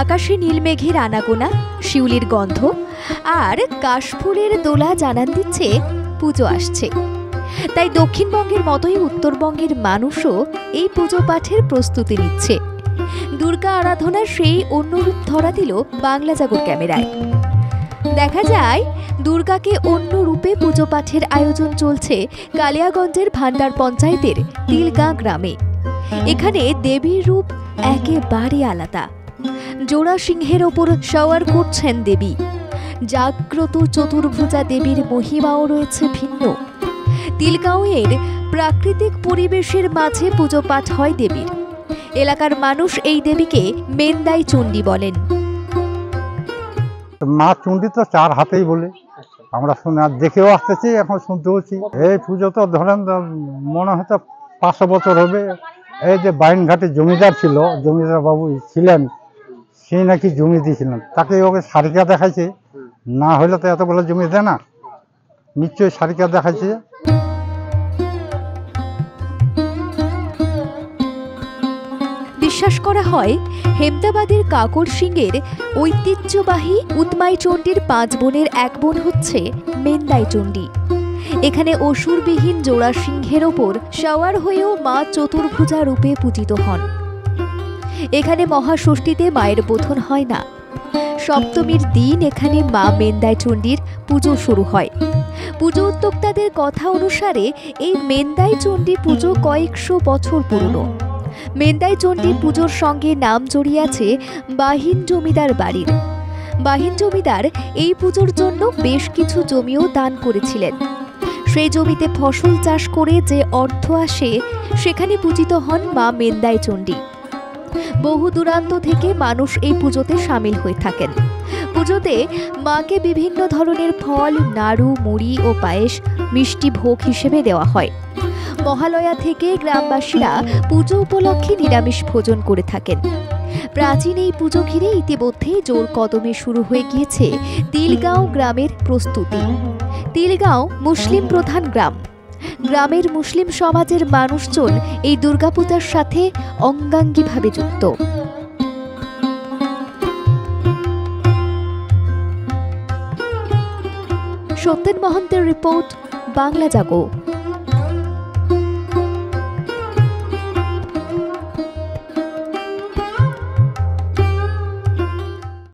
আকাশে নীল মেঘের আনাগোনা, শিউলির গন্ধ আর কাশফুলের দোলা জানান দিচ্ছে পুজো আসছে। তাই দক্ষিণবঙ্গের মতোই উত্তরবঙ্গের মানুষও এই পুজো পাঠের প্রস্তুতি নিচ্ছে। দুর্গা আরাধনার সেই অন্য রূপ ধরা দিল বাংলা জাগর ক্যামেরায়। দেখা যায় দুর্গাকে অন্য রূপে পুজো পাঠের আয়োজন চলছে কালিয়াগঞ্জের ভান্ডার পঞ্চায়েতের তিলগাঁ গ্রামে। এখানে দেবীর রূপ একেবারে আলাদা। জোড়া সিংহের ওপর সওয়ার করছেন দেবী। জাগ্রত চতুর্ভুজা দেবীর মহিমাও রয়েছে ভিন্ন। তিলগাঁওয়ের প্রাকৃতিক পরিবেশের মাঝে পুজো পাঠ হয় দেবীর। এলাকার মানুষ এই দেবীকে মেন্দাই চণ্ডী বলেন। মা চণ্ডী তো চার হাতেই বলে আমরা শুনে আর দেখেও আসতেছি, এখন শুনতে হচ্ছি। এই পুজো তো ধরেন মনে হয়তো 500 বছর হবে। এই যে বাইনঘাটে জমিদার ছিল, জমিদার বাবু ছিলেন, সেই নাকি জমি দিয়েছিলেন, তাকে ওকে সারিকা দেখাইছে। না হলে তো এতগুলো জমি দেয় না, নিশ্চয়ই সারিকা দেখাইছে। বিশ্বাস করা হয় হেমদাবাদের কাকড় সিংয়ের ঐতিহ্যবাহী উৎমাই চণ্ডীর 5 বোনের এক বোন হচ্ছে মেন্দাই চণ্ডী। এখানে অসুরবিহীন জোড়া সিংহের ওপর সওয়ার হয়েও মা চতুর্ভুজা রূপে পূজিত হন। এখানে মহাষষ্ঠীতে মায়ের বোধন হয় না। সপ্তমীর দিন এখানে মা মেন্দাই চণ্ডীর পুজো শুরু হয়। পুজো উদ্যোক্তাদের কথা অনুসারে এই মেন্দাই চণ্ডী পুজো কয়েকশো বছর পুরনো। মেন্দাই চণ্ডী পুজোর সঙ্গে নাম জড়িয়ে আছে বাহিন জমিদার বাড়ির। বাহিন জমিদার এই পুজোর জন্য বেশ কিছু জমিও দান করেছিলেন। সেই জমিতে ফসল চাষ করে যে অর্থ আসে সেখানে পূজিত হন মা মেন্দাই চণ্ডী। বহু দূরান্ত থেকে মানুষ এই পুজোতে সামিল হয়ে থাকেন। পুজোতে মাকে বিভিন্ন ধরনের ফল, নাড়ু, মুড়ি ও পায়েস মিষ্টি ভোগ হিসেবে দেওয়া হয়। মহালয়া থেকে গ্রামবাসীরা পুজো উপলক্ষে নিরামিষ ভোজন করে থাকেন। প্রাচীন এই পুজো ঘিরে ইতিমধ্যেই জোর কদমে শুরু হয়ে গিয়েছে তিলগাঁও গ্রামের প্রস্তুতি। তিলগাঁও মুসলিম প্রধান গ্রাম। গ্রামের মুসলিম সমাজের মানুষজন এই দুর্গাপূজার সাথে অঙ্গাঙ্গিভাবে যুক্ত। সত্যেন মহন্তের রিপোর্ট, বাংলা জাগো।